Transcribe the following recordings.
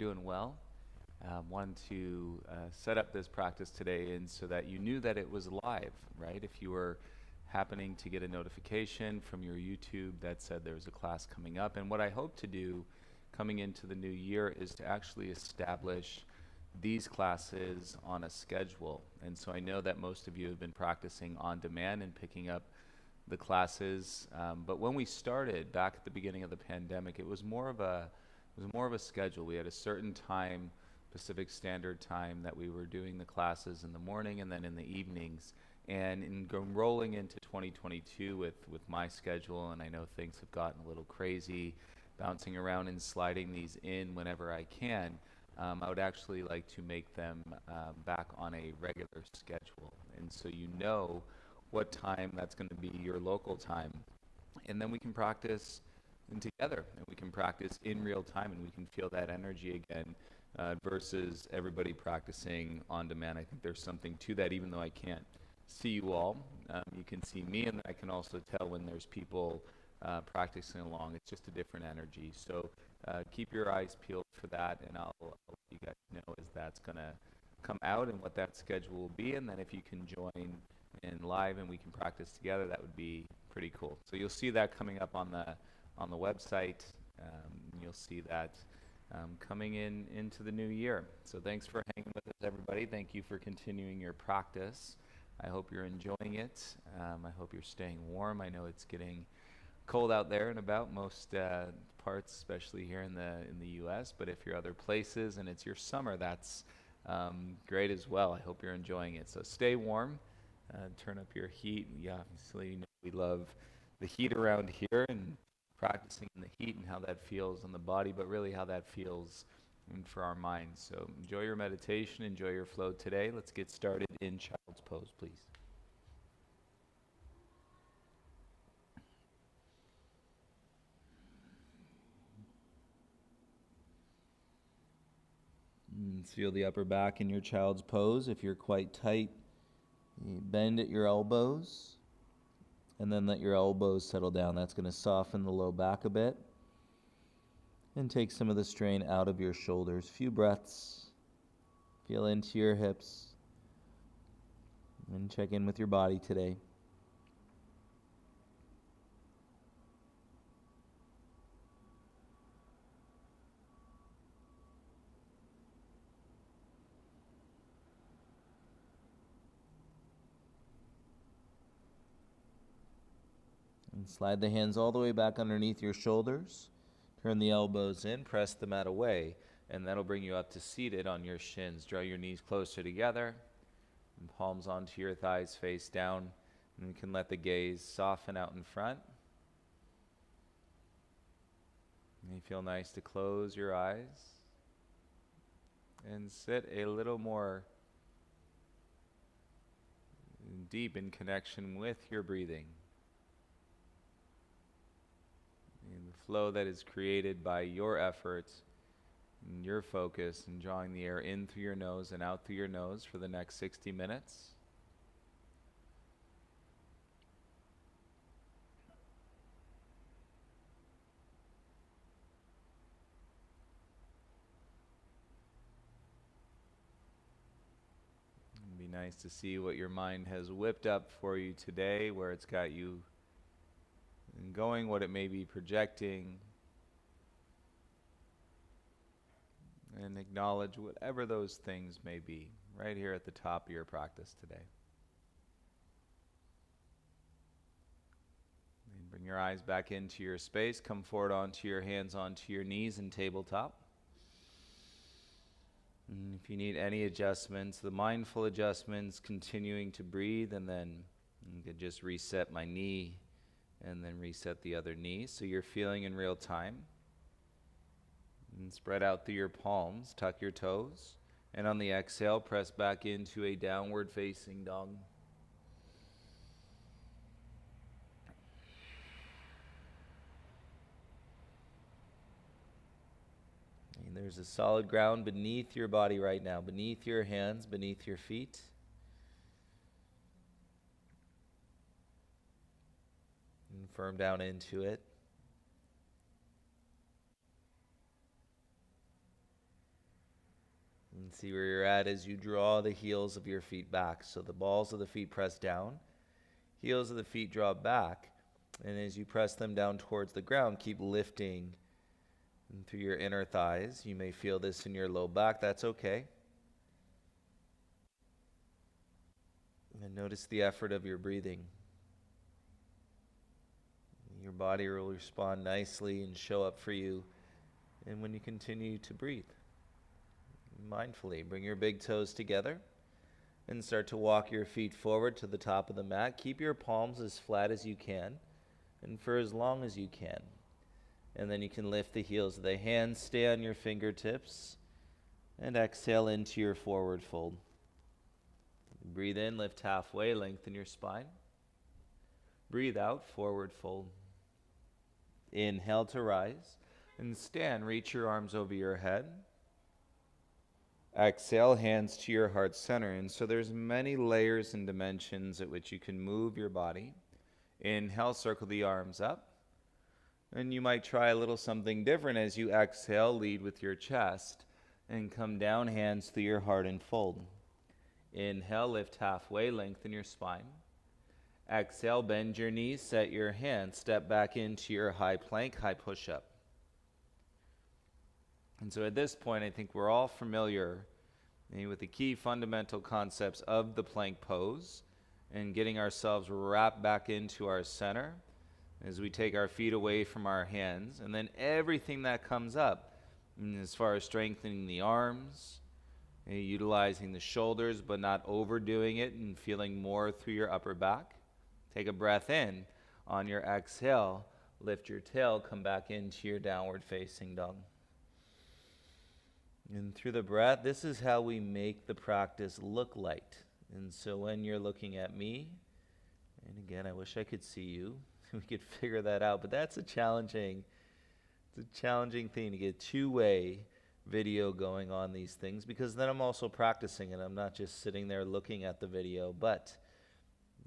doing well. Wanted to set up this practice today and so that you knew that it was live, right? If you were happening to get a notification from your YouTube that said there was a class coming up. And what I hope to do coming into the new year is to actually establish these classes on a schedule. And so I know that most of you have been practicing on demand and picking up the classes. But when we started back at the beginning of the pandemic, it was more of a schedule. We had a certain time, Pacific Standard Time, that we were doing the classes in the morning and then in the evenings. And rolling into 2022 with my schedule, and I know things have gotten a little crazy, bouncing around and sliding these in whenever I can, I would actually like to make them back on a regular schedule. And so you know what time that's going to be your local time. And then we can practice together, and we can practice in real time, and we can feel that energy again versus everybody practicing on demand. I think there's something to that, even though I can't see you all. You can see me, and I can also tell when there's people practicing along. It's just a different energy. So keep your eyes peeled for that, and I'll let you guys know as that's going to come out and what that schedule will be. And then if you can join in live and we can practice together, that would be pretty cool. So you'll see that coming up on the website. You'll see that coming into the new year. So thanks for hanging with us, everybody. Thank you for continuing your practice. I hope you're enjoying it. I hope you're staying warm. I know it's getting cold out there and about most parts, especially here in the U.S. But if you're other places and it's your summer, that's great as well. I hope you're enjoying it. So stay warm. Turn up your heat. Yeah, obviously, you know, we love the heat around here and practicing in the heat and how that feels on the body, but really how that feels for our minds. So enjoy your meditation, enjoy your flow today. Let's get started in child's pose, please. Feel the upper back in your child's pose. If you're quite tight, bend at your elbows, and then let your elbows settle down. That's going to soften the low back a bit and take some of the strain out of your shoulders. Few breaths. Feel into your hips and check in with your body today. And slide the hands all the way back underneath your shoulders. Turn the elbows in, press the mat away, and that'll bring you up to seated on your shins. Draw your knees closer together, and palms onto your thighs, face down. And you can let the gaze soften out in front. And you feel nice to close your eyes and sit a little more deep in connection with your breathing. And the flow that is created by your efforts and your focus and drawing the air in through your nose and out through your nose for the next 60 minutes. It'd be nice to see what your mind has whipped up for you today, where it's got you going, what it may be projecting, and acknowledge whatever those things may be right here at the top of your practice today. And bring your eyes back into your space. Come forward onto your hands, onto your knees and tabletop. And if you need any adjustments, the mindful adjustments, continuing to breathe, and then you could just reset my knee and then reset the other knee so you're feeling in real time. And spread out through your palms, tuck your toes, and on the exhale, press back into a downward facing dog. And there's a solid ground beneath your body right now, beneath your hands, beneath your feet. And firm down into it. And see where you're at as you draw the heels of your feet back. So the balls of the feet press down, heels of the feet draw back. And as you press them down towards the ground, keep lifting through your inner thighs. You may feel this in your low back. That's okay. And notice the effort of your breathing. Your body will respond nicely and show up for you. And when you continue to breathe, mindfully, bring your big toes together and start to walk your feet forward to the top of the mat. Keep your palms as flat as you can and for as long as you can. And then you can lift the heels of the hands, stay on your fingertips, and exhale into your forward fold. Breathe in, lift halfway, lengthen your spine. Breathe out, forward fold. Inhale to rise and stand, reach your arms over your head. Exhale, hands to your heart center. And so there's many layers and dimensions at which you can move your body. Inhale, circle the arms up. And you might try a little something different as you exhale, lead with your chest, and come down, hands to your heart and fold. Inhale, lift halfway, lengthen your spine. Exhale, bend your knees, set your hands, step back into your high plank, high push-up. And so at this point, I think we're all familiar with the key fundamental concepts of the plank pose and getting ourselves wrapped back into our center as we take our feet away from our hands. And then everything that comes up as far as strengthening the arms, utilizing the shoulders but not overdoing it and feeling more through your upper back. Take a breath in. On your exhale, lift your tail, come back into your downward facing dog. And through the breath, this is how we make the practice look light. And so when you're looking at me, and again, I wish I could see you, we could figure that out, but that's a challenging thing to get two-way video going on these things, because then I'm also practicing and I'm not just sitting there looking at the video. But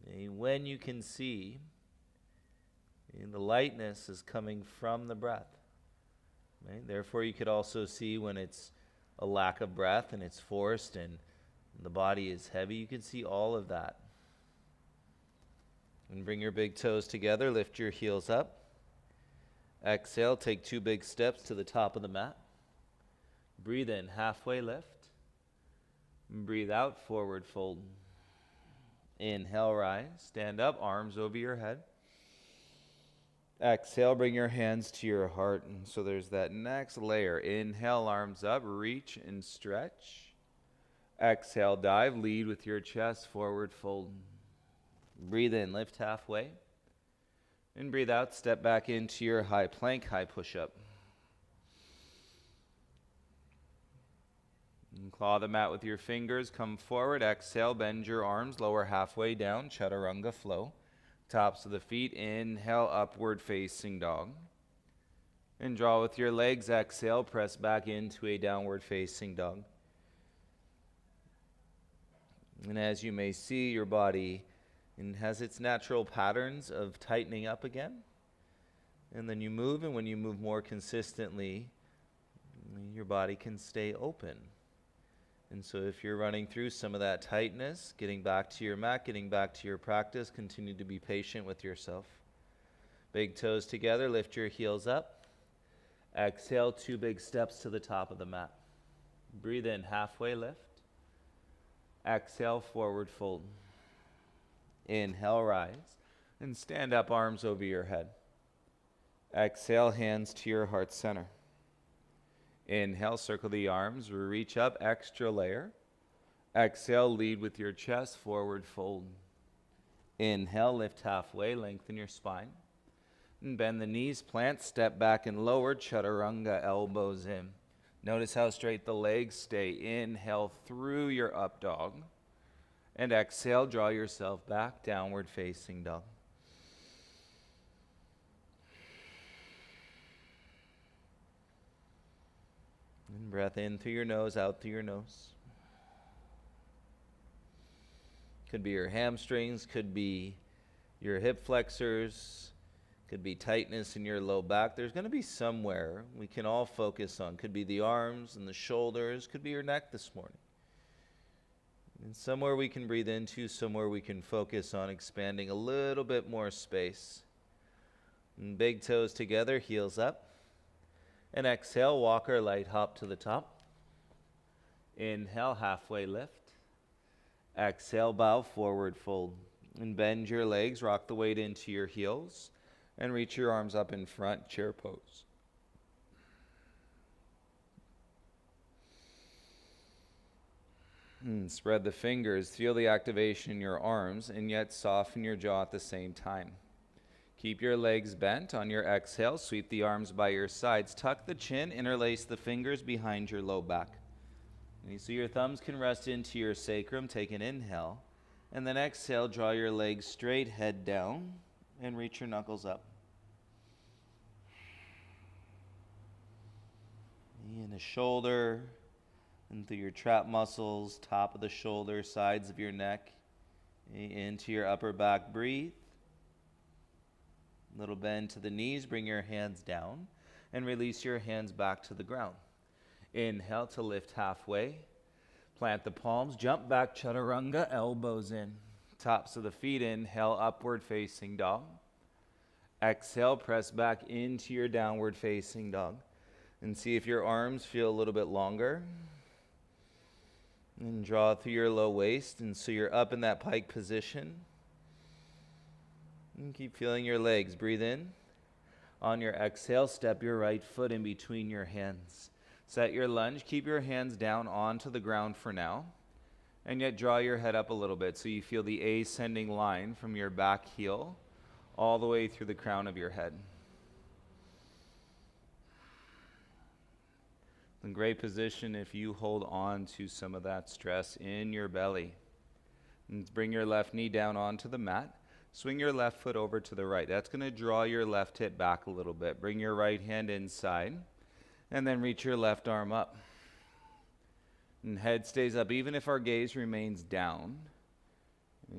when you can see, the lightness is coming from the breath. Right? Therefore, you could also see when it's a lack of breath and it's forced and the body is heavy. You can see all of that. And bring your big toes together, lift your heels up. Exhale, take 2 big steps to the top of the mat. Breathe in, halfway lift. Breathe out, forward fold. Inhale, rise, stand up, arms over your head. Exhale, bring your hands to your heart. And so there's that next layer. Inhale, arms up, reach and stretch. Exhale, dive, lead with your chest, forward fold. Breathe in, lift halfway. And breathe out, step back into your high plank, high push-up. And claw the mat with your fingers, come forward, exhale, bend your arms, lower halfway down, chaturanga flow. Tops of the feet, inhale, upward facing dog. And draw with your legs, exhale, press back into a downward facing dog. And as you may see, your body has its natural patterns of tightening up again. And then you move, and when you move more consistently, your body can stay open. And so if you're running through some of that tightness, getting back to your mat, getting back to your practice, continue to be patient with yourself. Big toes together, lift your heels up. Exhale, 2 big steps to the top of the mat. Breathe in, halfway lift. Exhale, forward fold. Inhale, rise. And stand up, arms over your head. Exhale, hands to your heart center. Inhale, circle the arms, reach up, extra layer. Exhale, lead with your chest, forward fold. Inhale, lift halfway, lengthen your spine. And bend the knees, plant, step back and lower, chaturanga, elbows in. Notice how straight the legs stay. Inhale through your up dog. And exhale, draw yourself back, downward facing dog. And breath in through your nose, out through your nose. Could be your hamstrings, could be your hip flexors, Could be tightness in your low back. There's going to be somewhere we can all focus on. Could be the arms and the shoulders. Could be your neck this morning. And somewhere we can breathe into, somewhere we can focus on expanding a little bit more space. And big toes together, heels up. And exhale, walk or light hop to the top. Inhale, halfway lift. Exhale, bow forward fold. And bend your legs, rock the weight into your heels. And reach your arms up in front, chair pose. And spread the fingers, feel the activation in your arms, and yet soften your jaw at the same time. Keep your legs bent. On your exhale, sweep the arms by your sides. Tuck the chin, interlace the fingers behind your low back. And so your thumbs can rest into your sacrum. Take an inhale. And then exhale, draw your legs straight, head down, and reach your knuckles up. In the shoulder, and through your trap muscles, top of the shoulder, sides of your neck, into your upper back. Breathe. Little bend to the knees, bring your hands down, and release your hands back to the ground. Inhale to lift halfway. Plant the palms, jump back, chaturanga, elbows in. Tops of the feet, inhale, upward facing dog. Exhale, press back into your downward facing dog. And see if your arms feel a little bit longer. And draw through your low waist, and so you're up in that pike position. And keep feeling your legs. Breathe in. On your exhale, step your right foot in between your hands. Set your lunge. Keep your hands down onto the ground for now. And yet draw your head up a little bit so you feel the ascending line from your back heel all the way through the crown of your head. In great position if you hold on to some of that stress in your belly. And bring your left knee down onto the mat. Swing your left foot over to the right. That's going to draw your left hip back a little bit. Bring your right hand inside. And then reach your left arm up. And head stays up even if our gaze remains down.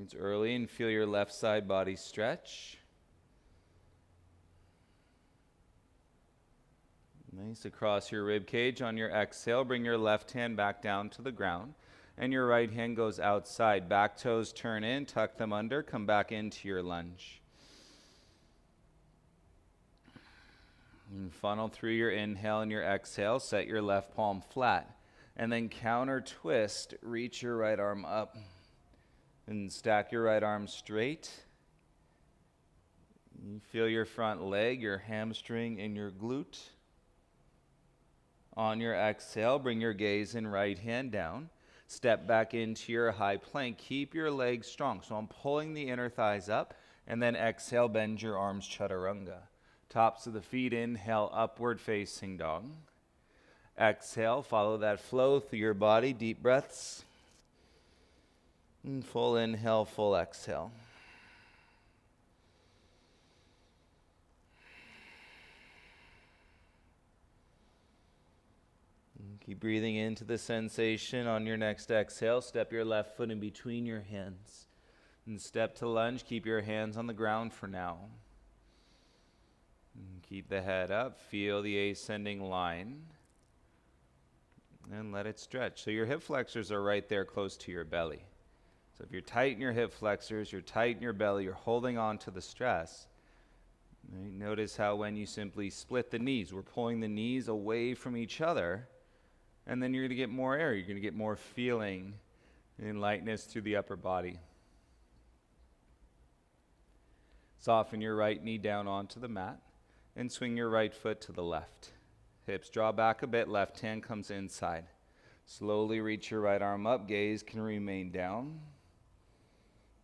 It's early, and feel your left side body stretch. Nice. Across your rib cage. On your exhale, bring your left hand back down to the ground. And your right hand goes outside. Back toes turn in, tuck them under, come back into your lunge. And funnel through your inhale and your exhale. Set your left palm flat. And then counter twist, reach your right arm up. And stack your right arm straight. You feel your front leg, your hamstring, and your glute. On your exhale, bring your gaze and right hand down. Step back into your high plank. Keep your legs strong. So I'm pulling the inner thighs up. And then exhale, bend your arms, chaturanga. Tops of the feet, inhale, upward facing dog. Exhale, follow that flow through your body. Deep breaths. And full inhale, full exhale. Keep breathing into the sensation. On your next exhale, step your left foot in between your hands. And step to lunge. Keep your hands on the ground for now. And keep the head up. Feel the ascending line. And let it stretch. So your hip flexors are right there close to your belly. So if you're tight in your hip flexors, you're tight in your belly, you're holding on to the stress. Right? Notice how when you simply split the knees, we're pulling the knees away from each other. And then you're going to get more air. You're going to get more feeling and lightness through the upper body. Soften your right knee down onto the mat and swing your right foot to the left. Hips draw back a bit. Left hand comes inside. Slowly reach your right arm up. Gaze can remain down.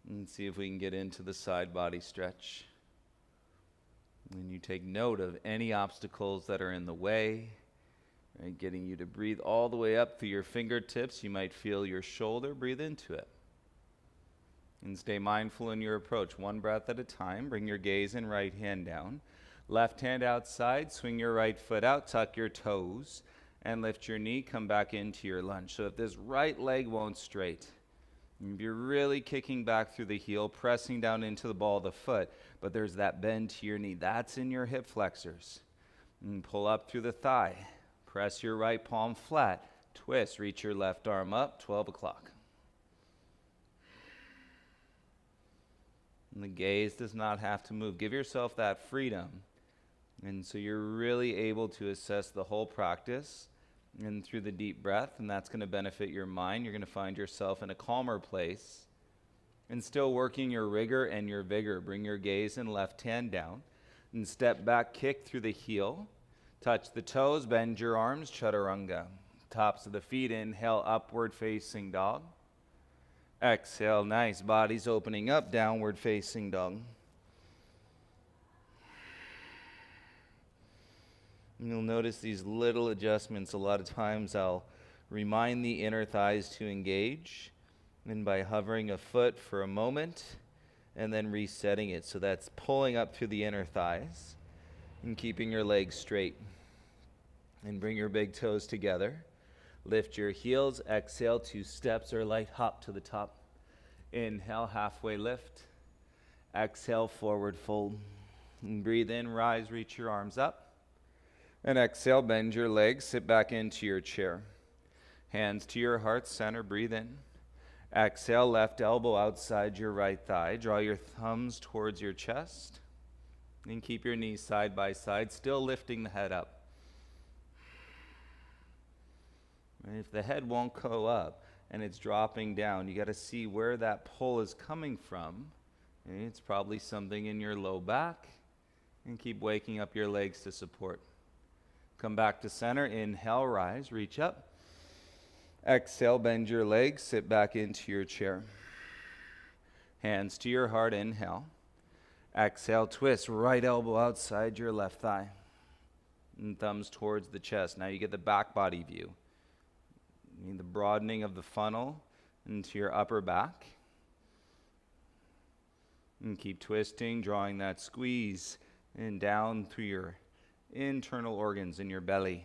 And see if we can get into the side body stretch. And you take note of any obstacles that are in the way. Right, getting you to breathe all the way up through your fingertips. You might feel your shoulder. Breathe into it. And stay mindful in your approach. One breath at a time. Bring your gaze and right hand down. Left hand outside. Swing your right foot out. Tuck your toes. And lift your knee. Come back into your lunge. So if this right leg won't straight, If you're really kicking back through the heel, pressing down into the ball of the foot, but there's that bend to your knee. That's in your hip flexors. And pull up through the thigh. Press your right palm flat. Twist. Reach your left arm up. 12 o'clock. And the gaze does not have to move. Give yourself that freedom. And so you're really able to assess the whole practice and through the deep breath, and that's going to benefit your mind. You're going to find yourself in a calmer place and still working your rigor and your vigor. Bring your gaze and left hand down and step back, kick through the heel. Touch the toes, bend your arms, chaturanga. Tops of the feet, inhale, upward facing dog. Exhale, nice. Body's opening up, downward facing dog. And you'll notice these little adjustments. A lot of times I'll remind the inner thighs to engage, and by hovering a foot for a moment and then resetting it. So that's pulling up through the inner thighs and keeping your legs straight. And bring your big toes together. Lift your heels. Exhale, 2 steps or light hop to the top. Inhale, halfway lift. Exhale, forward fold. And breathe in, rise, reach your arms up. And exhale, bend your legs, sit back into your chair. Hands to your heart center, breathe in. Exhale, left elbow outside your right thigh. Draw your thumbs towards your chest. And keep your knees side by side, still lifting the head up. And if the head won't go up and it's dropping down, you got to see where that pull is coming from. And it's probably something in your low back. And keep waking up your legs to support. Come back to center. Inhale, rise, reach up. Exhale, bend your legs, sit back into your chair. Hands to your heart, inhale. Exhale, twist, right elbow outside your left thigh. And thumbs towards the chest. Now you get the back body view. You need the broadening of the funnel into your upper back. And keep twisting, drawing that squeeze and down through your internal organs in your belly.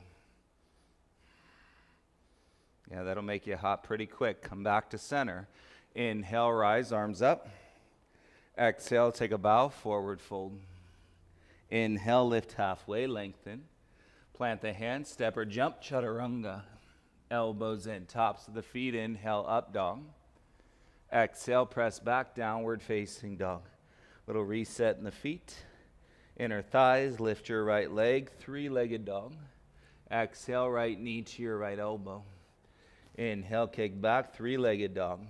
Yeah, that'll make you hop pretty quick. Come back to center. Inhale, rise, arms up. Exhale, take a bow, forward fold. Inhale, lift halfway, lengthen. Plant the hands, step or jump, chaturanga. Elbows in, tops of the feet, inhale, up dog. Exhale, press back, downward facing dog. Little reset in the feet. Inner thighs, lift your right leg, 3-legged dog. Exhale, right knee to your right elbow. Inhale, kick back, 3-legged dog.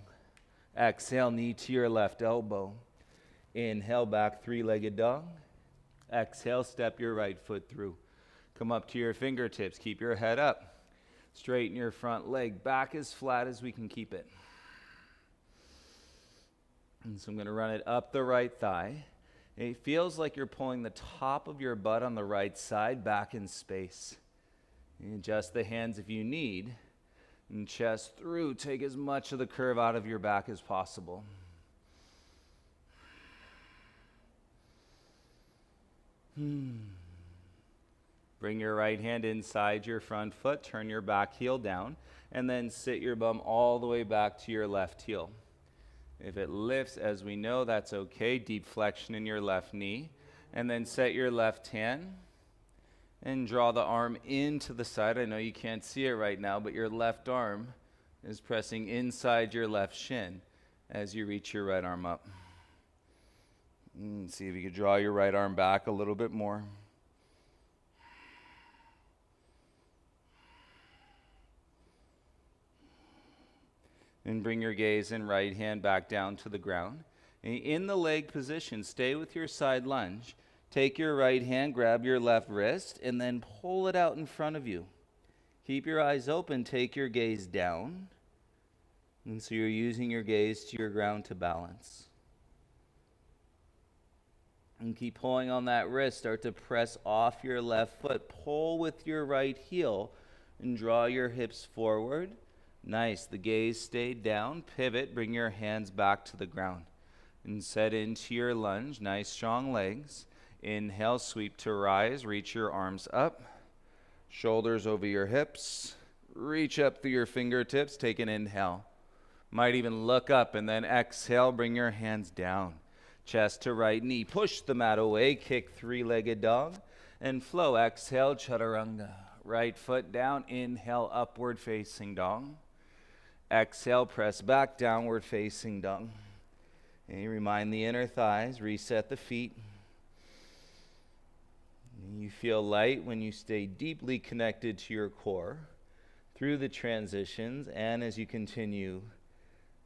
Exhale, knee to your left elbow. Inhale, back, 3-legged dog. Exhale, step your right foot through. Come up to your fingertips, keep your head up. Straighten your front leg, back as flat as we can keep it. And so I'm going to run it up the right thigh. It feels like you're pulling the top of your butt on the right side back in space. You adjust the hands if you need. And chest through. Take as much of the curve out of your back as possible. Bring your right hand inside your front foot. Turn your back heel down. And then sit your bum all the way back to your left heel. If it lifts, as we know, that's okay. Deep flexion in your left knee. And then set your left hand and draw the arm into the side. I know you can't see it right now, but your left arm is pressing inside your left shin as you reach your right arm up. See if you can draw your right arm back a little bit more. And bring your gaze and right hand back down to the ground. And in the leg position, stay with your side lunge. Take your right hand, grab your left wrist, and then pull it out in front of you. Keep your eyes open, take your gaze down. And so you're using your gaze to your ground to balance. And keep pulling on that wrist. Start to press off your left foot. Pull with your right heel and draw your hips forward. Nice. The gaze stayed down. Pivot. Bring your hands back to the ground. And set into your lunge. Nice, strong legs. Inhale, sweep to rise. Reach your arms up. Shoulders over your hips. Reach up through your fingertips. Take an inhale. Might even look up, and then exhale, bring your hands down. Chest to right knee, push the mat away, kick three-legged dog, and flow. Exhale, chaturanga. Right foot down, inhale, upward facing dog. Exhale, press back, downward facing dog. And you remind the inner thighs, reset the feet. You feel light when you stay deeply connected to your core through the transitions and as you continue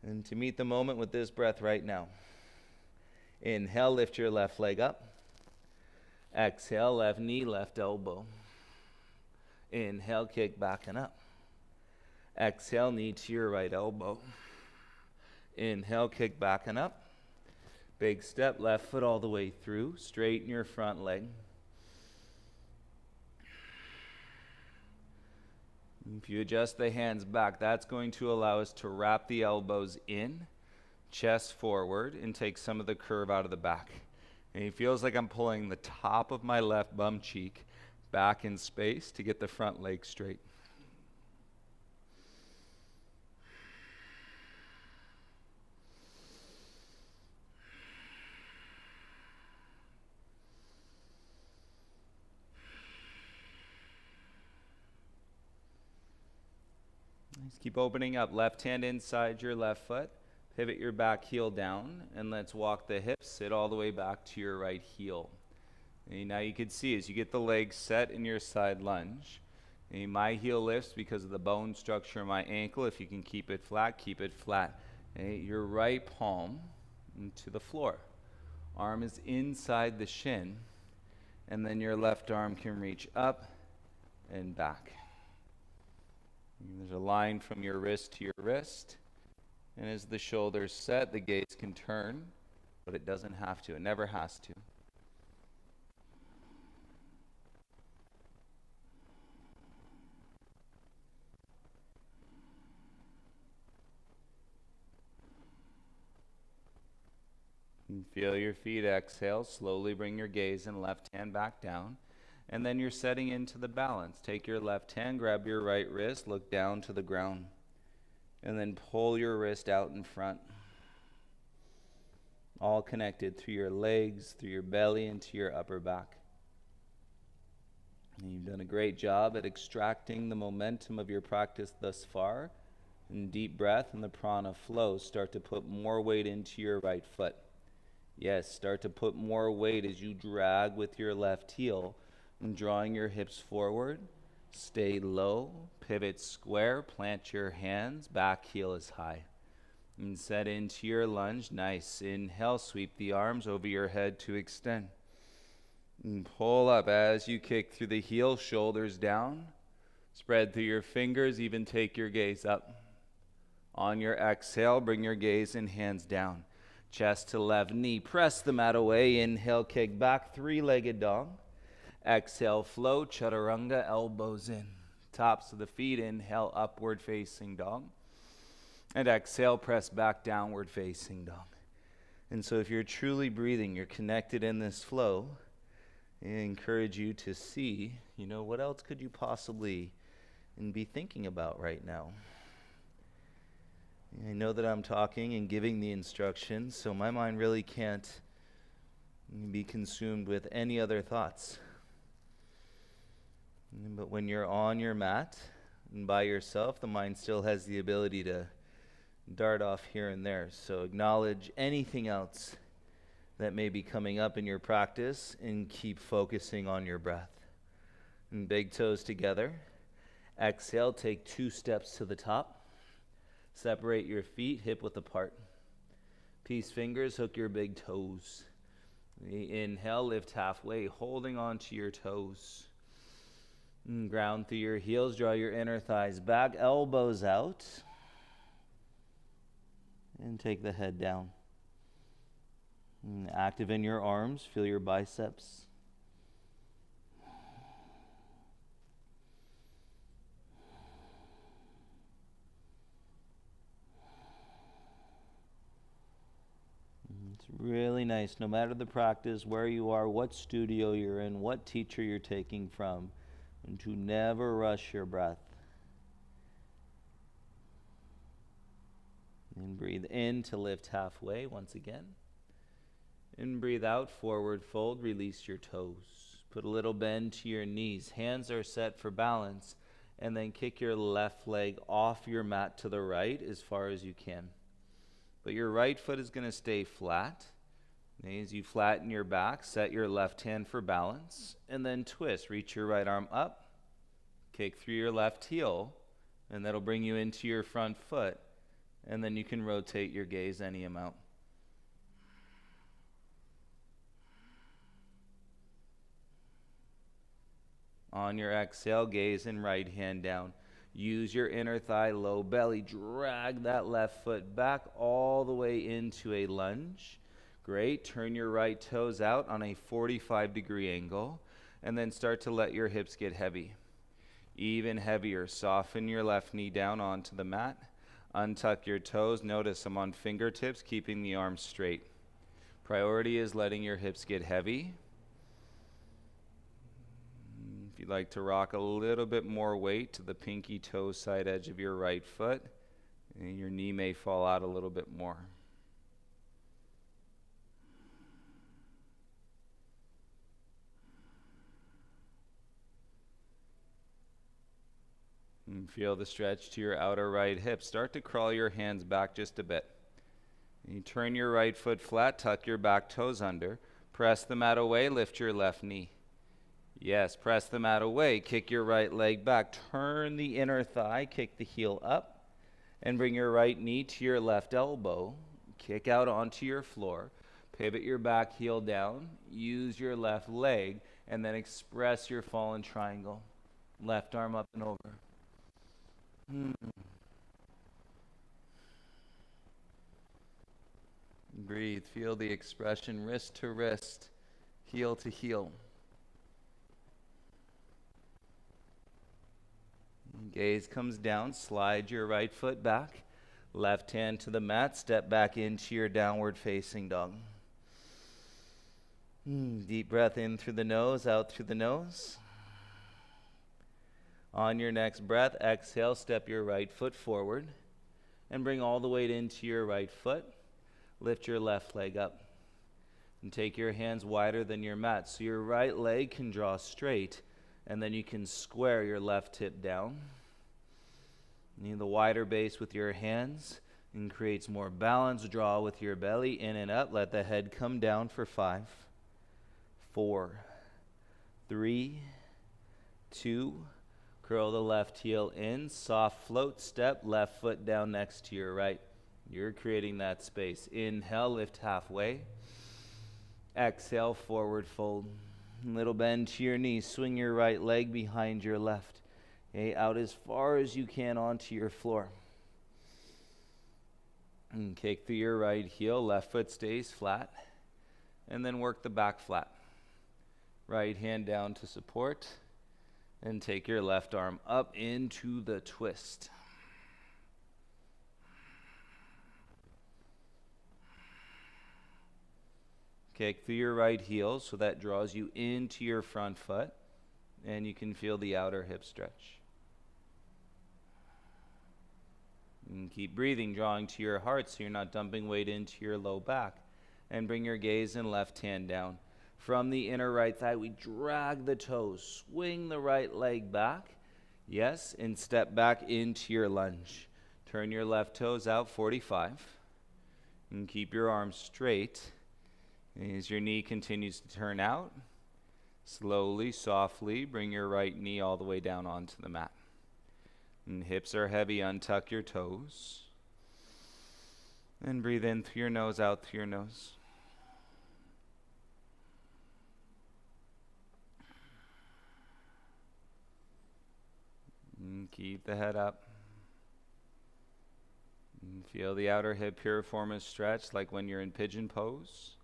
and to meet the moment with this breath right now. Inhale, lift your left leg up. Exhale, left knee, left elbow. Inhale, kick back and up. Exhale, knee to your right elbow. Inhale, kick back and up. Big step, left foot all the way through. Straighten your front leg. If you adjust the hands back, that's going to allow us to wrap the elbows in, chest forward, and take some of the curve out of the back. And it feels like I'm pulling the top of my left bum cheek back in space to get the front leg straight. Just keep opening up. Left hand inside your left foot. Pivot your back heel down, and let's walk the hips. Sit all the way back to your right heel. And now you can see as you get the legs set in your side lunge, and my heel lifts because of the bone structure of my ankle. If you can keep it flat, keep it flat. And your right palm into the floor. Arm is inside the shin, and then your left arm can reach up and back. And there's a line from your wrist to your wrist. And as the shoulders set, the gaze can turn, but it doesn't have to. It never has to. And feel your feet exhale. Slowly bring your gaze and left hand back down. And then you're setting into the balance. Take your left hand, grab your right wrist, look down to the ground. And then pull your wrist out in front. All connected through your legs, through your belly, and to your upper back. And you've done a great job at extracting the momentum of your practice thus far. And deep breath and the prana flow. Start to put more weight into your right foot. Yes, start to put more weight as you drag with your left heel. And drawing your hips forward. Stay low, pivot square, plant your hands, back heel is high. And set into your lunge, nice. Inhale, sweep the arms over your head to extend. And pull up as you kick through the heel, shoulders down. Spread through your fingers, even take your gaze up. On your exhale, bring your gaze and hands down. Chest to left knee, press the mat away. Inhale, kick back, three-legged dog. Exhale, flow, chaturanga, elbows in. Tops of the feet, inhale, upward facing dog. And exhale, press back, downward facing dog. And so if you're truly breathing, you're connected in this flow, I encourage you to see, what else could you possibly be thinking about right now? I know that I'm talking and giving the instructions, so my mind really can't be consumed with any other thoughts. But when you're on your mat and by yourself, the mind still has the ability to dart off here and there. So acknowledge anything else that may be coming up in your practice and keep focusing on your breath. And big toes together. Exhale, take 2 steps to the top. Separate your feet hip width apart. Peace fingers, hook your big toes. Inhale, lift halfway, holding on to your toes. And ground through your heels, draw your inner thighs back, elbows out. And take the head down. And active in your arms, feel your biceps. It's really nice, no matter the practice, where you are, what studio you're in, what teacher you're taking from, and to never rush your breath. And breathe in to lift halfway once again. And breathe out, forward fold, release your toes. Put a little bend to your knees. Hands are set for balance. And then kick your left leg off your mat to the right as far as you can. But your right foot is going to stay flat. As you flatten your back, set your left hand for balance. And then twist. Reach your right arm up. Kick through your left heel. And that'll bring you into your front foot. And then you can rotate your gaze any amount. On your exhale, gaze and right hand down. Use your inner thigh, low belly. Drag that left foot back all the way into a lunge. Great. Turn your right toes out on a 45-degree angle. And then start to let your hips get heavy. Even heavier. Soften your left knee down onto the mat. Untuck your toes. Notice I'm on fingertips, keeping the arms straight. Priority is letting your hips get heavy. If you'd like to rock a little bit more weight to the pinky toe side edge of your right foot, and your knee may fall out a little bit more. And feel the stretch to your outer right hip. Start to crawl your hands back just a bit. And you turn your right foot flat, tuck your back toes under, press the mat away, lift your left knee. Yes, press the mat away, kick your right leg back, turn the inner thigh, kick the heel up, and bring your right knee to your left elbow. Kick out onto your floor, pivot your back heel down, use your left leg, and then express your fallen triangle. Left arm up and over. Breathe, feel the expression, wrist to wrist, heel to heel. Gaze comes down, slide your right foot back, left hand to the mat, step back into your downward facing dog. Deep breath in through the nose, out through the nose. On your next breath, exhale, step your right foot forward and bring all the weight into your right foot. Lift your left leg up and take your hands wider than your mat so your right leg can draw straight, and then you can square your left hip down. You need the wider base with your hands and creates more balance. Draw with your belly in and up. Let the head come down for 5, 4, 3, 2. Curl the left heel in, soft float step, left foot down next to your right. You're creating that space. Inhale, lift halfway. Exhale, forward fold. Little bend to your knees. Swing your right leg behind your left. Okay, out as far as you can onto your floor. And kick through your right heel. Left foot stays flat. And then work the back flat. Right hand down to support. And take your left arm up into the twist. Kick through your right heel so that draws you into your front foot, and you can feel the outer hip stretch. And keep breathing, drawing to your heart so you're not dumping weight into your low back. And bring your gaze and left hand down. From the inner right thigh, we drag the toes, swing the right leg back, yes, and step back into your lunge. Turn your left toes out 45, and keep your arms straight. As your knee continues to turn out, slowly, softly, bring your right knee all the way down onto the mat. And hips are heavy, untuck your toes. And breathe in through your nose, out through your nose. And keep the head up. And feel the outer hip piriformis stretch like when you're in pigeon pose.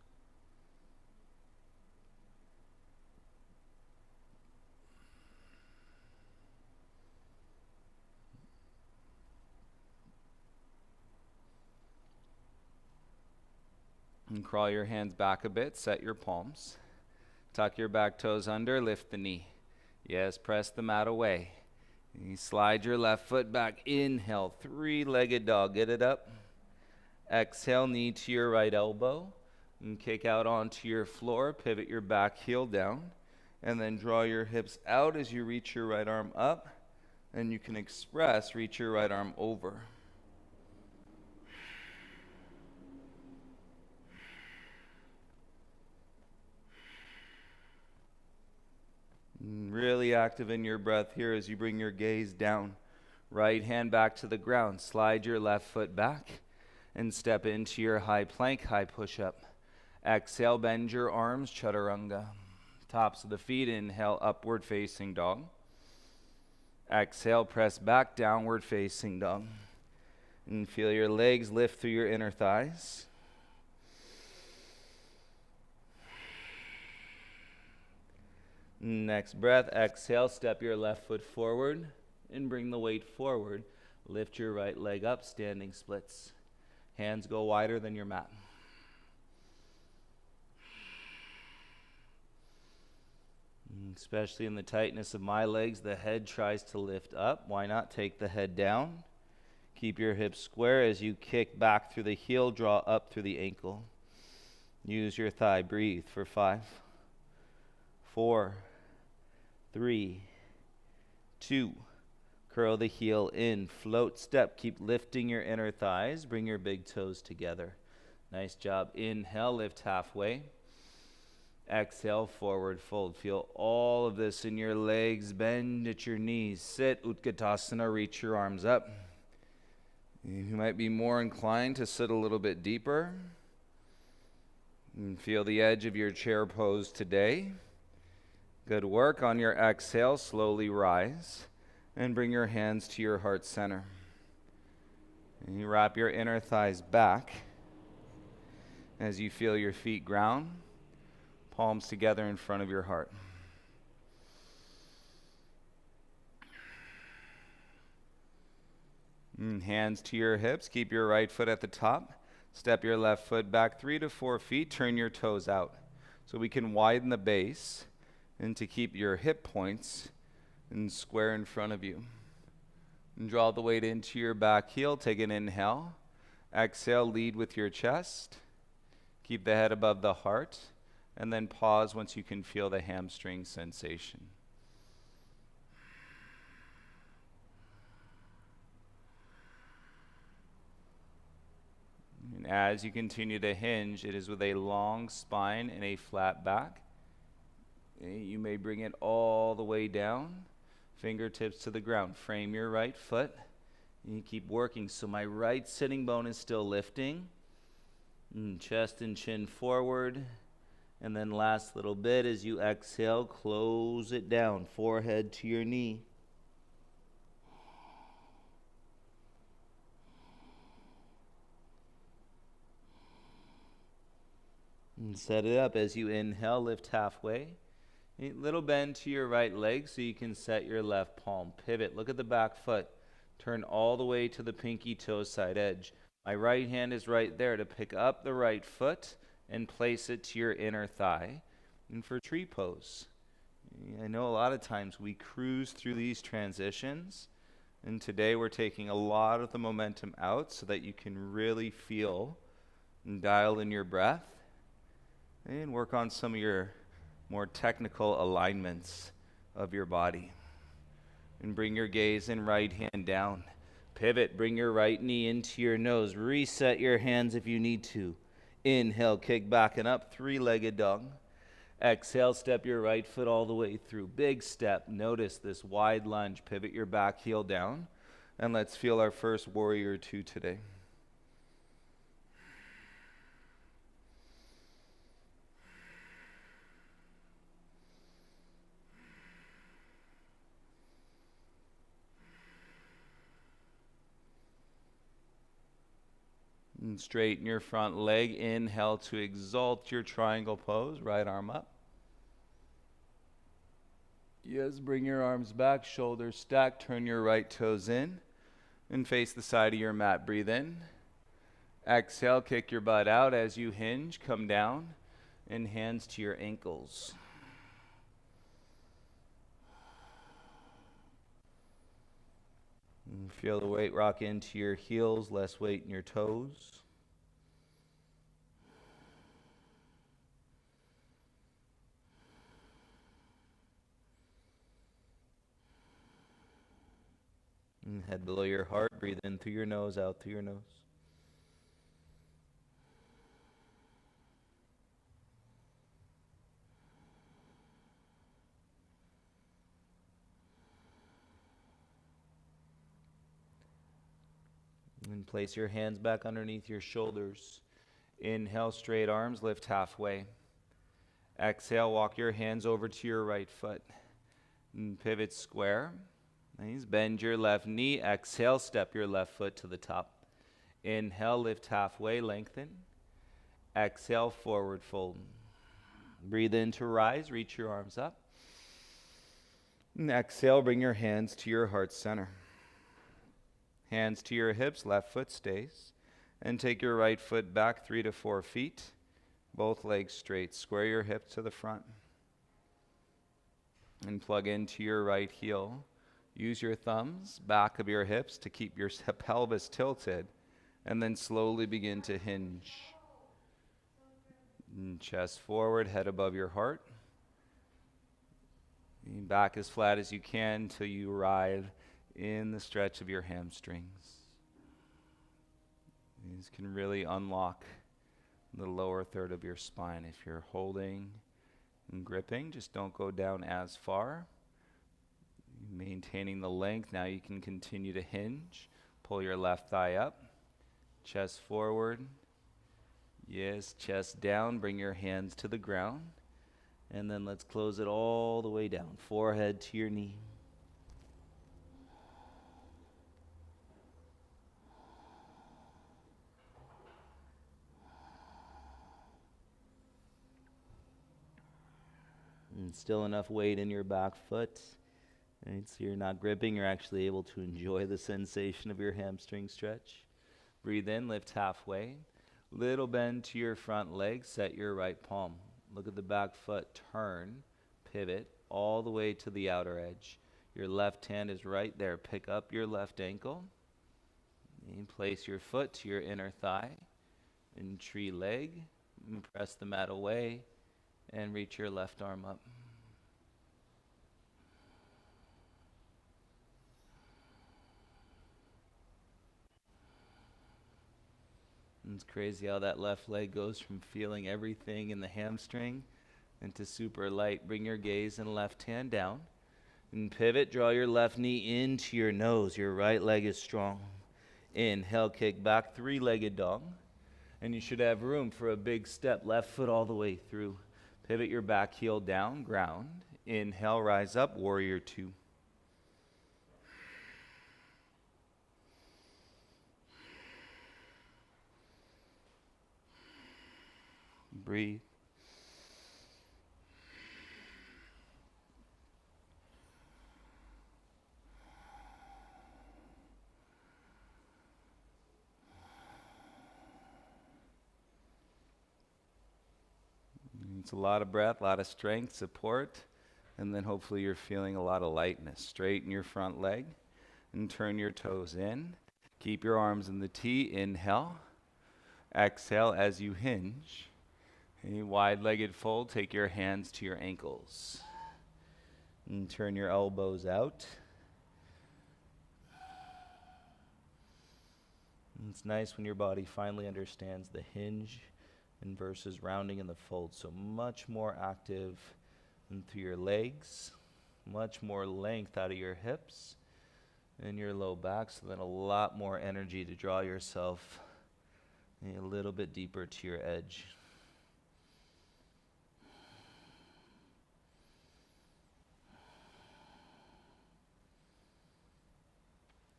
And crawl your hands back a bit, set your palms. Tuck your back toes under, lift the knee. Yes, press the mat away. And you slide your left foot back, inhale, 3-legged dog, get it up. Exhale, knee to your right elbow. And kick out onto your floor. Pivot your back heel down. And then draw your hips out as you reach your right arm up. And you can express, reach your right arm over. Really active in your breath here as you bring your gaze down. Right hand back to the ground. Slide your left foot back and step into your high plank, high push-up. Exhale, bend your arms, chaturanga. Tops of the feet, inhale, upward facing dog. Exhale, press back, downward facing dog. And feel your legs lift through your inner thighs. Next breath, exhale, step your left foot forward and bring the weight forward. Lift your right leg up, standing splits. Hands go wider than your mat. Especially in the tightness of my legs, the head tries to lift up. Why not take the head down? Keep your hips square as you kick back through the heel, draw up through the ankle. Use your thigh, breathe for 5, 4, 3, 2. Curl the heel in, float step. Keep lifting your inner thighs. Bring your big toes together. Nice job. Inhale, lift halfway. Exhale, forward fold. Feel all of this in your legs. Bend at your knees. Sit, Utkatasana, reach your arms up. You might be more inclined to sit a little bit deeper. And feel the edge of your chair pose today. Good work. On your exhale, slowly rise and bring your hands to your heart center. And you wrap your inner thighs back as you feel your feet ground, palms together in front of your heart. And hands to your hips. Keep your right foot at the top. Step your left foot back 3 to 4 feet. Turn your toes out so we can widen the base and to keep your hip points and square in front of you. And draw the weight into your back heel. Take an inhale. Exhale, lead with your chest. Keep the head above the heart. And then pause once you can feel the hamstring sensation. And as you continue to hinge, it is with a long spine and a flat back. You may bring it all the way down. Fingertips to the ground. Frame your right foot. And you keep working. So my right sitting bone is still lifting. And chest and chin forward. And then last little bit as you exhale, close it down. Forehead to your knee. And set it up as you inhale, lift halfway. A little bend to your right leg so you can set your left palm. Pivot, look at the back foot. Turn all the way to the pinky toe side edge. My right hand is right there to pick up the right foot and place it to your inner thigh. And for tree pose. I know a lot of times we cruise through these transitions, and today we're taking a lot of the momentum out so that you can really feel and dial in your breath and work on some of your more technical alignments of your body. And bring your gaze and right hand down. Pivot, bring your right knee into your nose. Reset your hands if you need to. Inhale, kick back and up, 3-legged dog. Exhale, step your right foot all the way through. Big step. Notice this wide lunge. Pivot your back heel down. And let's feel our first warrior 2 today. And straighten your front leg. Inhale to exalt your triangle pose. Right arm up. Yes, bring your arms back, shoulders stacked. Turn your right toes in and face the side of your mat. Breathe in. Exhale, kick your butt out as you hinge. Come down and hands to your ankles. And feel the weight rock into your heels, less weight in your toes. And head below your heart. Breathe in through your nose, out through your nose. And place your hands back underneath your shoulders. Inhale, straight arms, lift halfway. Exhale, walk your hands over to your right foot. And pivot square. Nice. Bend your left knee. Exhale, step your left foot to the top. Inhale, lift halfway, lengthen. Exhale, forward fold. Breathe in to rise, reach your arms up. And exhale, bring your hands to your heart center. Hands to your hips, left foot stays. And take your right foot back 3 to 4 feet. Both legs straight. Square your hips to the front. And plug into your right heel. Use your thumbs, back of your hips to keep your pelvis tilted. And then slowly begin to hinge. And chest forward, head above your heart. And back as flat as you can until you arrive in the stretch of your hamstrings. These can really unlock the lower third of your spine. If you're holding and gripping, just don't go down as far. Maintaining the length, now you can continue to hinge. Pull your left thigh up, chest forward. Yes, chest down, bring your hands to the ground. And then let's close it all the way down. Forehead to your knee. And still enough weight in your back foot. Right, so you're not gripping, you're actually able to enjoy the sensation of your hamstring stretch. Breathe in, lift halfway. Little bend to your front leg, set your right palm. Look at the back foot, turn, pivot, all the way to the outer edge. Your left hand is right there. Pick up your left ankle. And place your foot to your inner thigh. And tree leg. And press the mat away. And reach your left arm up. And it's crazy how that left leg goes from feeling everything in the hamstring into super light. Bring your gaze and left hand down. And pivot, draw your left knee into your nose. Your right leg is strong. Inhale, kick back, three-legged dog. And you should have room for a big step, left foot all the way through. Pivot your back heel down, ground. Inhale, rise up, warrior two. Breathe. It's a lot of breath, a lot of strength, support, and then hopefully you're feeling a lot of lightness. Straighten your front leg and turn your toes in. Keep your arms in the T. Inhale. Exhale as you hinge. A wide-legged fold. Take your hands to your ankles. And turn your elbows out. And it's nice when your body finally understands the hinge and versus rounding in the fold. So much more active through your legs, much more length out of your hips and your low back, so then a lot more energy to draw yourself a little bit deeper to your edge.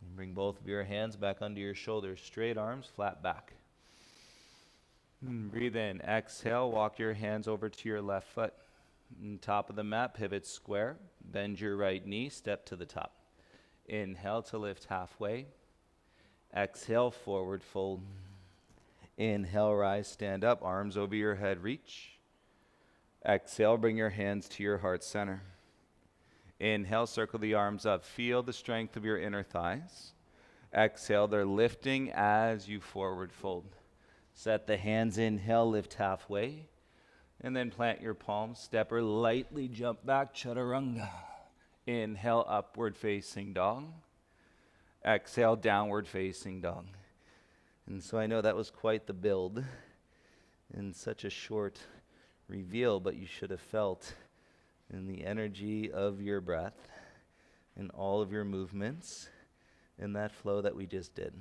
And bring both of your hands back under your shoulders, straight arms, flat back. Breathe in. Exhale. Walk your hands over to your left foot. Top of the mat, pivot square. Bend your right knee. Step to the top. Inhale to lift halfway. Exhale, forward fold. Inhale, rise, stand up. Arms over your head, reach. Exhale, bring your hands to your heart center. Inhale, circle the arms up. Feel the strength of your inner thighs. Exhale, they're lifting as you forward fold. Set the hands, inhale, lift halfway, and then plant your palms, step or lightly jump back, chaturanga. Inhale, upward facing dog. Exhale, downward facing dog. And so I know that was quite the build in such a short reveal, but you should have felt in the energy of your breath and all of your movements in that flow that we just did.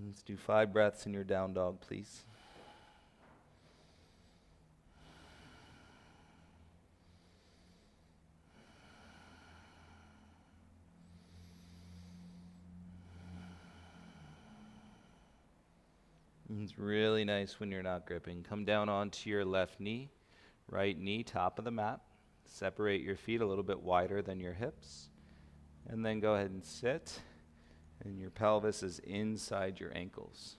Let's do 5 breaths in your down dog, please. It's really nice when you're not gripping. Come down onto your left knee, right knee, top of the mat. Separate your feet a little bit wider than your hips. And then go ahead and sit. And your pelvis is inside your ankles.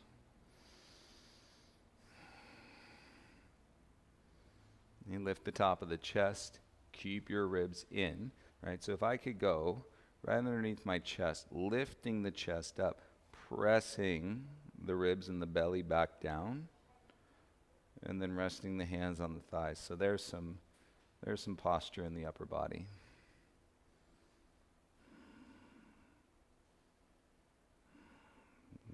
And lift the top of the chest. Keep your ribs in. Right? So if I could go right underneath my chest, lifting the chest up, pressing the ribs and the belly back down, and then resting the hands on the thighs. So there's some posture in the upper body.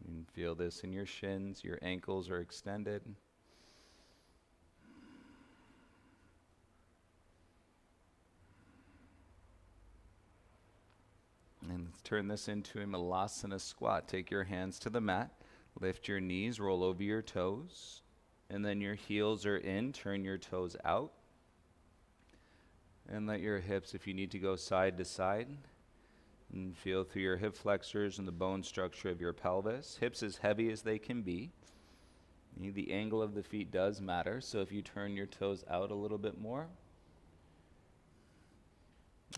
You can feel this in your shins, your ankles are extended. And let's turn this into a Malasana squat. Take your hands to the mat. Lift your knees, roll over your toes, and then your heels are in. Turn your toes out, and let your hips, if you need to go side to side, and feel through your hip flexors and the bone structure of your pelvis. Hips as heavy as they can be. The angle of the feet does matter, so if you turn your toes out a little bit more,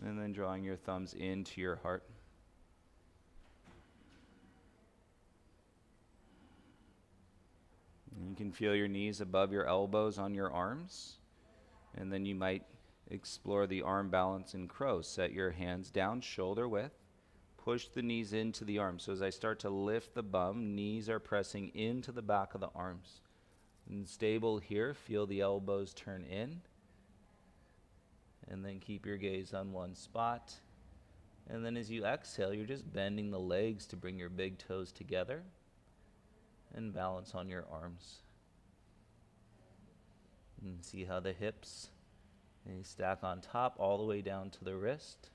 and then drawing your thumbs into your heart. You can feel your knees above your elbows on your arms. And then you might explore the arm balance in crow. Set your hands down, shoulder width. Push the knees into the arms. So as I start to lift the bum, knees are pressing into the back of the arms. And stable here, feel the elbows turn in. And then keep your gaze on one spot. And then as you exhale, you're just bending the legs to bring your big toes together. And balance on your arms. And see how the hips, they stack on top all the way down to the wrist.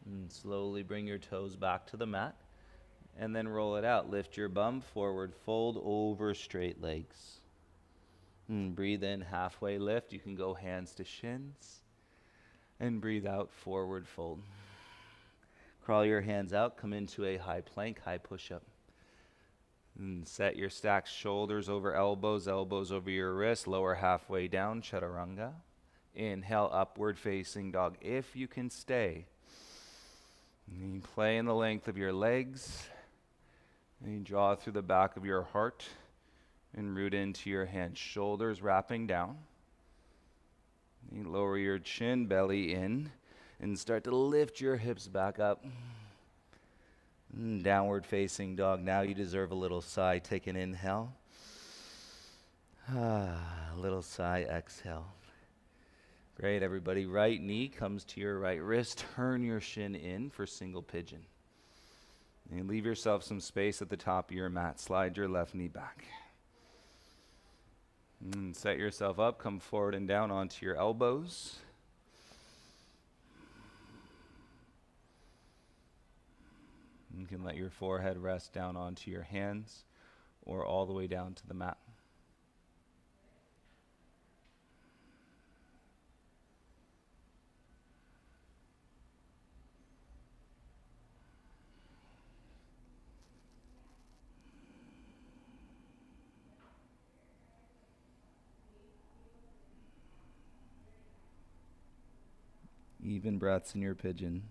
And slowly bring your toes back to the mat. And then roll it out. Lift your bum forward, fold over straight legs. And breathe in, halfway lift. You can go hands to shins. And breathe out, forward fold. Crawl your hands out, come into a high plank, high push-up. And set your stacked shoulders over elbows, elbows over your wrists, lower halfway down, chaturanga. Inhale, upward facing dog, if you can stay. And you play in the length of your legs. And you draw through the back of your heart and root into your hands. Shoulders wrapping down. You lower your chin, belly in. And start to lift your hips back up. Downward facing dog. Now you deserve a little sigh. Take an inhale. A little sigh, exhale. Great, everybody. Right knee comes to your right wrist. Turn your shin in for single pigeon. And leave yourself some space at the top of your mat. Slide your left knee back. And set yourself up. Come forward and down onto your elbows. You can let your forehead rest down onto your hands or all the way down to the mat. Even breaths in your pigeon.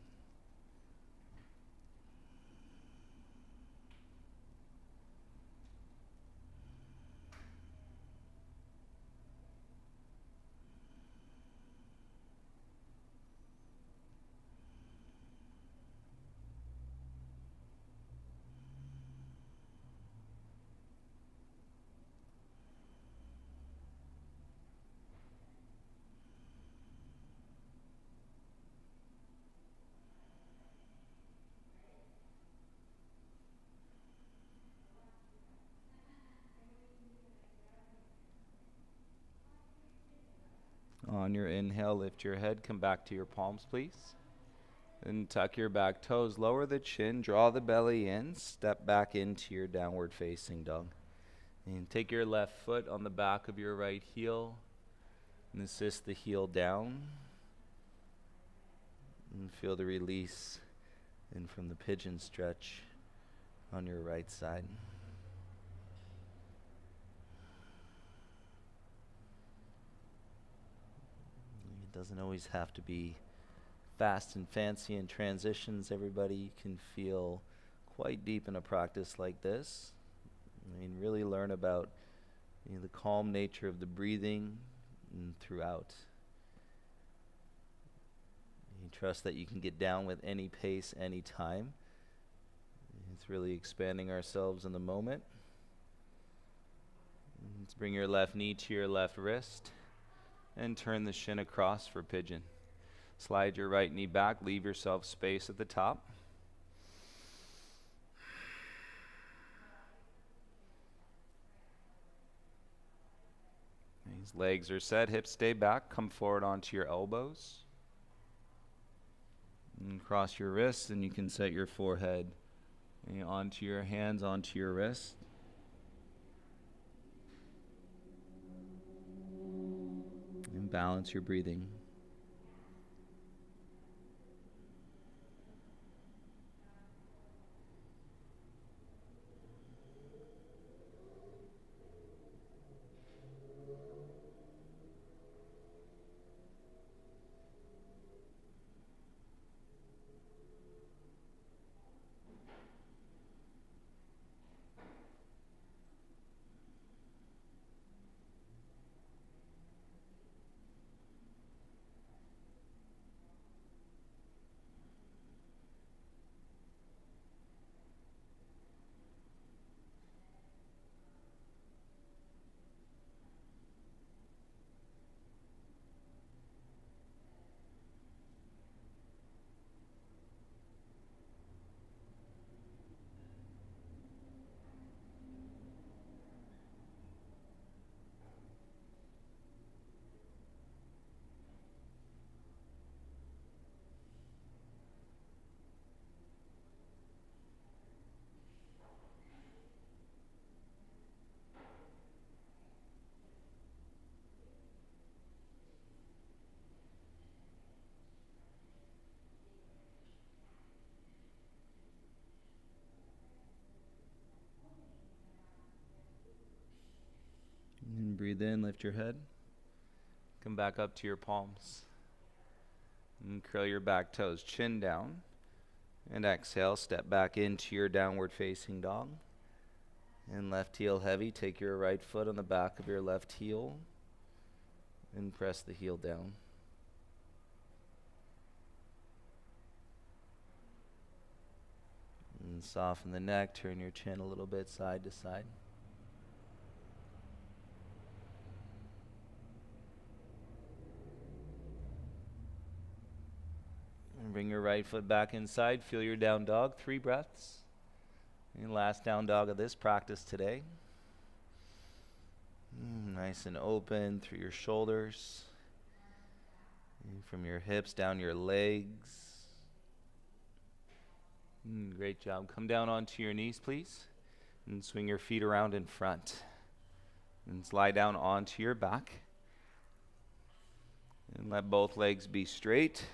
On your inhale, lift your head, come back to your palms, please. And tuck your back toes, lower the chin, draw the belly in, step back into your downward facing dog. And take your left foot on the back of your right heel and assist the heel down. And feel the release in from the pigeon stretch on your right side. It doesn't always have to be fast and fancy in transitions. Everybody can feel quite deep in a practice like this. I mean, really learn about the calm nature of the breathing and throughout. You trust that you can get down with any pace, any time. It's really expanding ourselves in the moment. Let's bring your left knee to your left wrist and turn the shin across for pigeon. Slide your right knee back, leave yourself space at the top. These legs are set, hips stay back, come forward onto your elbows. And cross your wrists, and you can set your forehead onto your hands, onto your wrist. And balance your breathing. And breathe in, lift your head. Come back up to your palms. And curl your back toes, chin down. And exhale, step back into your downward facing dog. And left heel heavy, take your right foot on the back of your left heel and press the heel down. And soften the neck, turn your chin a little bit side to side. And bring your right foot back inside, feel your down dog, 3 breaths. And last down dog of this practice today. Nice and open through your shoulders, and from your hips down your legs. Great job. Come down onto your knees, please, and swing your feet around in front. And slide down onto your back. And let both legs be straight.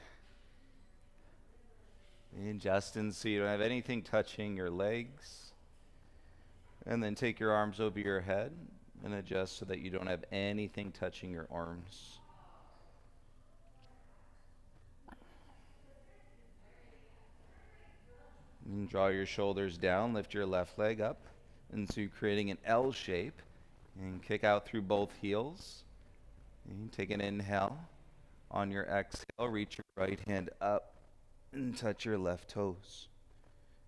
And adjust in so you don't have anything touching your legs. And then take your arms over your head and adjust so that you don't have anything touching your arms. And draw your shoulders down, lift your left leg up into creating an L shape and kick out through both heels. And take an inhale. On your exhale, reach your right hand up and touch your left toes.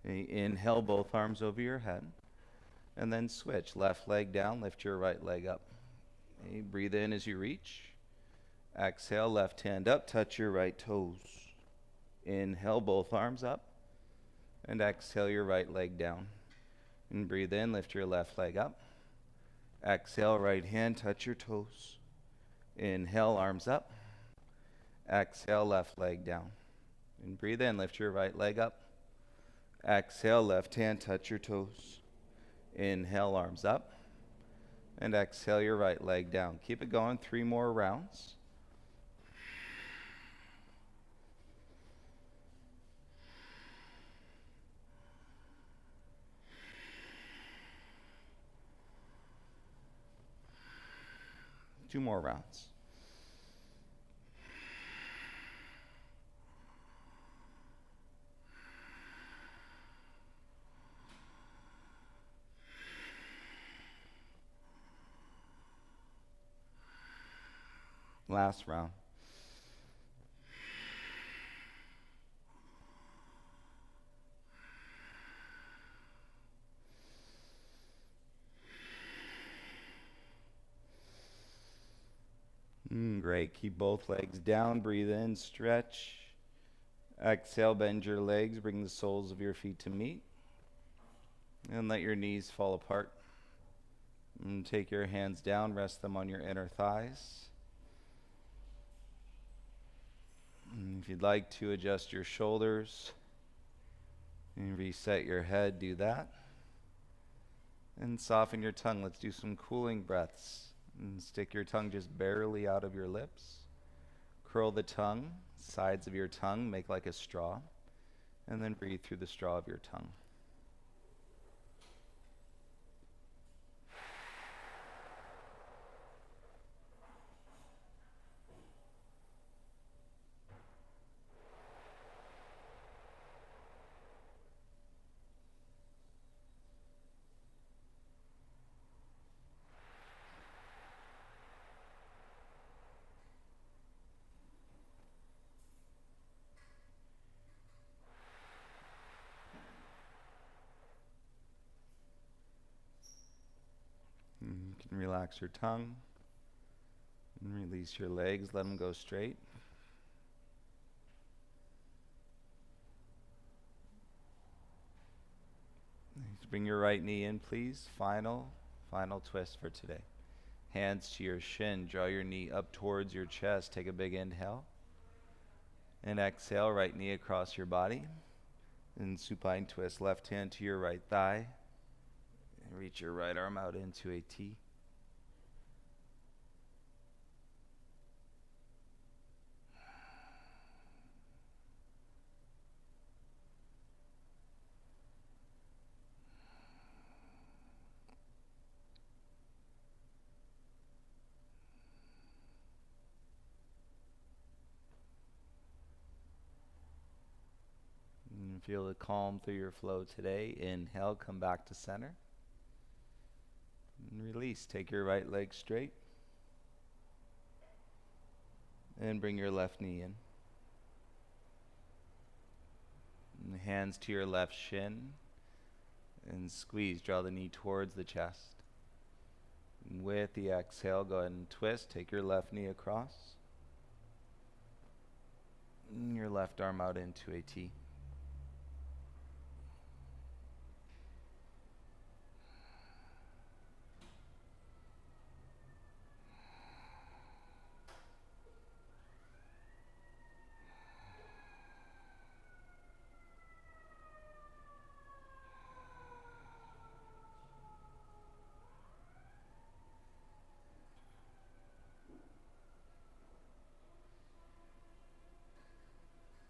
Inhale, both arms over your head. And then switch. Left leg down, lift your right leg up. Breathe in as you reach. Exhale, left hand up, touch your right toes. Inhale, both arms up. And exhale, your right leg down. And breathe in, lift your left leg up. Exhale, right hand, touch your toes. Inhale, arms up. Exhale, left leg down. And breathe in, lift your right leg up. Exhale, left hand, touch your toes. Inhale, arms up. And exhale, your right leg down. Keep it going, 3 more rounds. Two more rounds. Last round. Great. Keep both legs down. Breathe in, stretch. Exhale, bend your legs. Bring the soles of your feet to meet. And let your knees fall apart. And take your hands down. Rest them on your inner thighs. And if you'd like to adjust your shoulders and reset your head, do that. And soften your tongue. Let's do some cooling breaths. And stick your tongue just barely out of your lips. Curl the tongue, sides of your tongue, make like a straw. And then breathe through the straw of your tongue. You can relax your tongue and release your legs. Let them go straight. Bring your right knee in, please. Final twist for today. Hands to your shin. Draw your knee up towards your chest. Take a big inhale. And exhale, right knee across your body. And supine twist. Left hand to your right thigh. And reach your right arm out into a T. And feel the calm through your flow today. Inhale, come back to center. And release. Take your right leg straight. And bring your left knee in. And hands to your left shin. And squeeze. Draw the knee towards the chest. And with the exhale, go ahead and twist. Take your left knee across. And your left arm out into a T.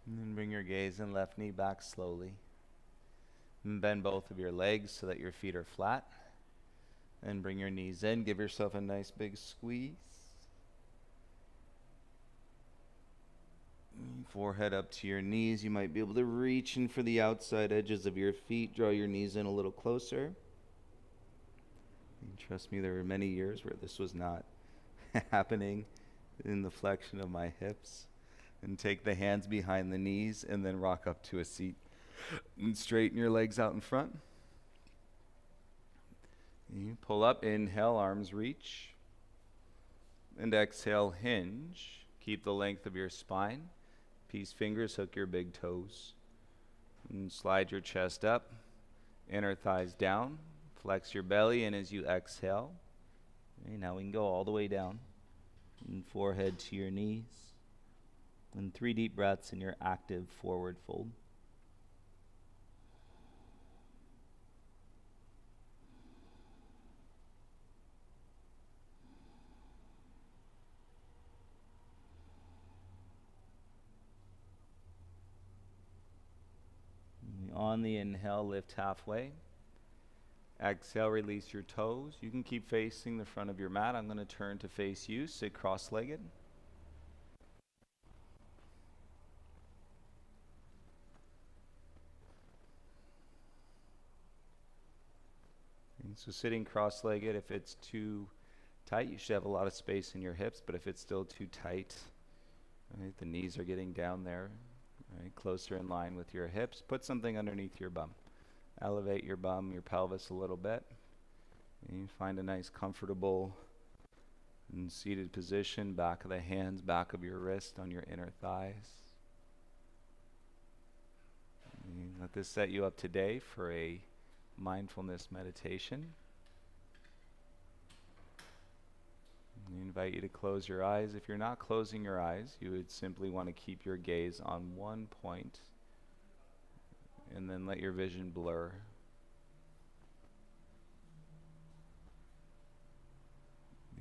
And then bring your gaze and left knee back slowly. And bend both of your legs so that your feet are flat. And bring your knees in. Give yourself a nice big squeeze. Forehead up to your knees. You might be able to reach in for the outside edges of your feet. Draw your knees in a little closer. And trust me, there were many years where this was not happening in the flexion of my hips. And take the hands behind the knees and then rock up to a seat. And straighten your legs out in front. You pull up, inhale, arms reach. And exhale, hinge. Keep the length of your spine. Peace fingers, hook your big toes. And slide your chest up. Inner thighs down. Flex your belly, and as you exhale, okay, now we can go all the way down. And forehead to your knees. And 3 deep breaths in your active forward fold. On the inhale, lift halfway. Exhale, release your toes. You can keep facing the front of your mat. I'm going to turn to face you. Sit cross-legged. And so sitting cross-legged, if it's too tight, you should have a lot of space in your hips, but if it's still too tight, right, the knees are getting down there, right, closer in line with your hips, put something underneath your bum. Elevate your bum, your pelvis a little bit. And you find a nice comfortable and seated position, back of the hands, back of your wrist on your inner thighs. And let this set you up today for a mindfulness meditation. I invite you to close your eyes. If you're not closing your eyes, you would simply want to keep your gaze on one point and then let your vision blur.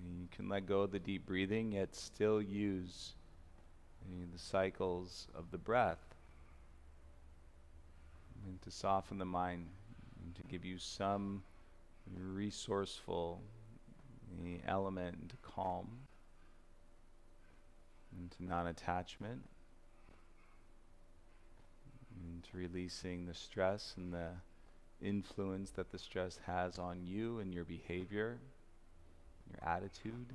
You can let go of the deep breathing, yet still use the cycles of the breath and to soften the mind and to give you some resourceful element to calm and to non-attachment and to releasing the stress and the influence that the stress has on you and your behavior, your attitude.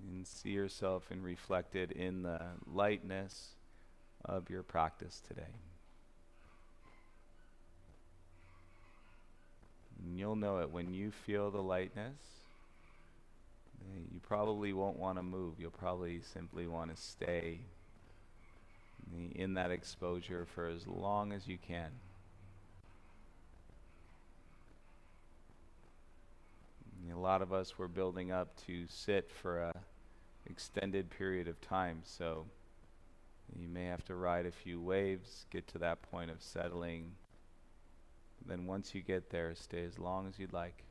And see yourself reflected in the lightness of your practice today. And you'll know it when you feel the lightness. You probably won't want to move. You'll probably simply want to stay in that exposure for as long as you can. A lot of us were building up to sit for a extended period of time, so you may have to ride a few waves, get to that point of settling. Then once you get there, stay as long as you'd like.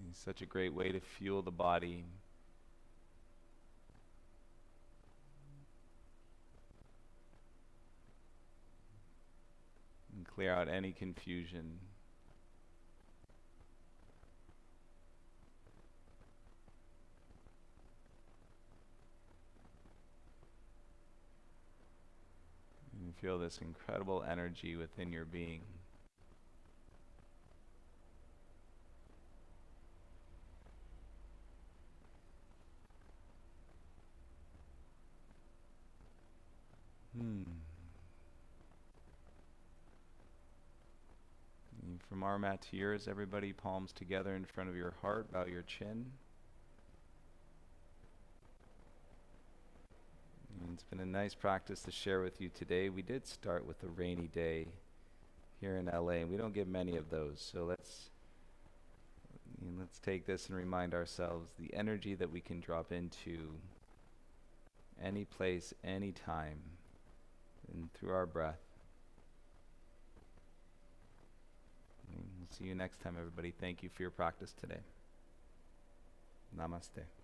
It's such a great way to fuel the body. And clear out any confusion. And feel this incredible energy within your being. From our mat to yours, everybody, palms together in front of your heart, bow your chin. And it's been a nice practice to share with you today. We did start with a rainy day here in LA, and we don't get many of those. So let's take this and remind ourselves the energy that we can drop into any place, any time, and through our breath. We'll see you next time, everybody. Thank you for your practice today. Namaste.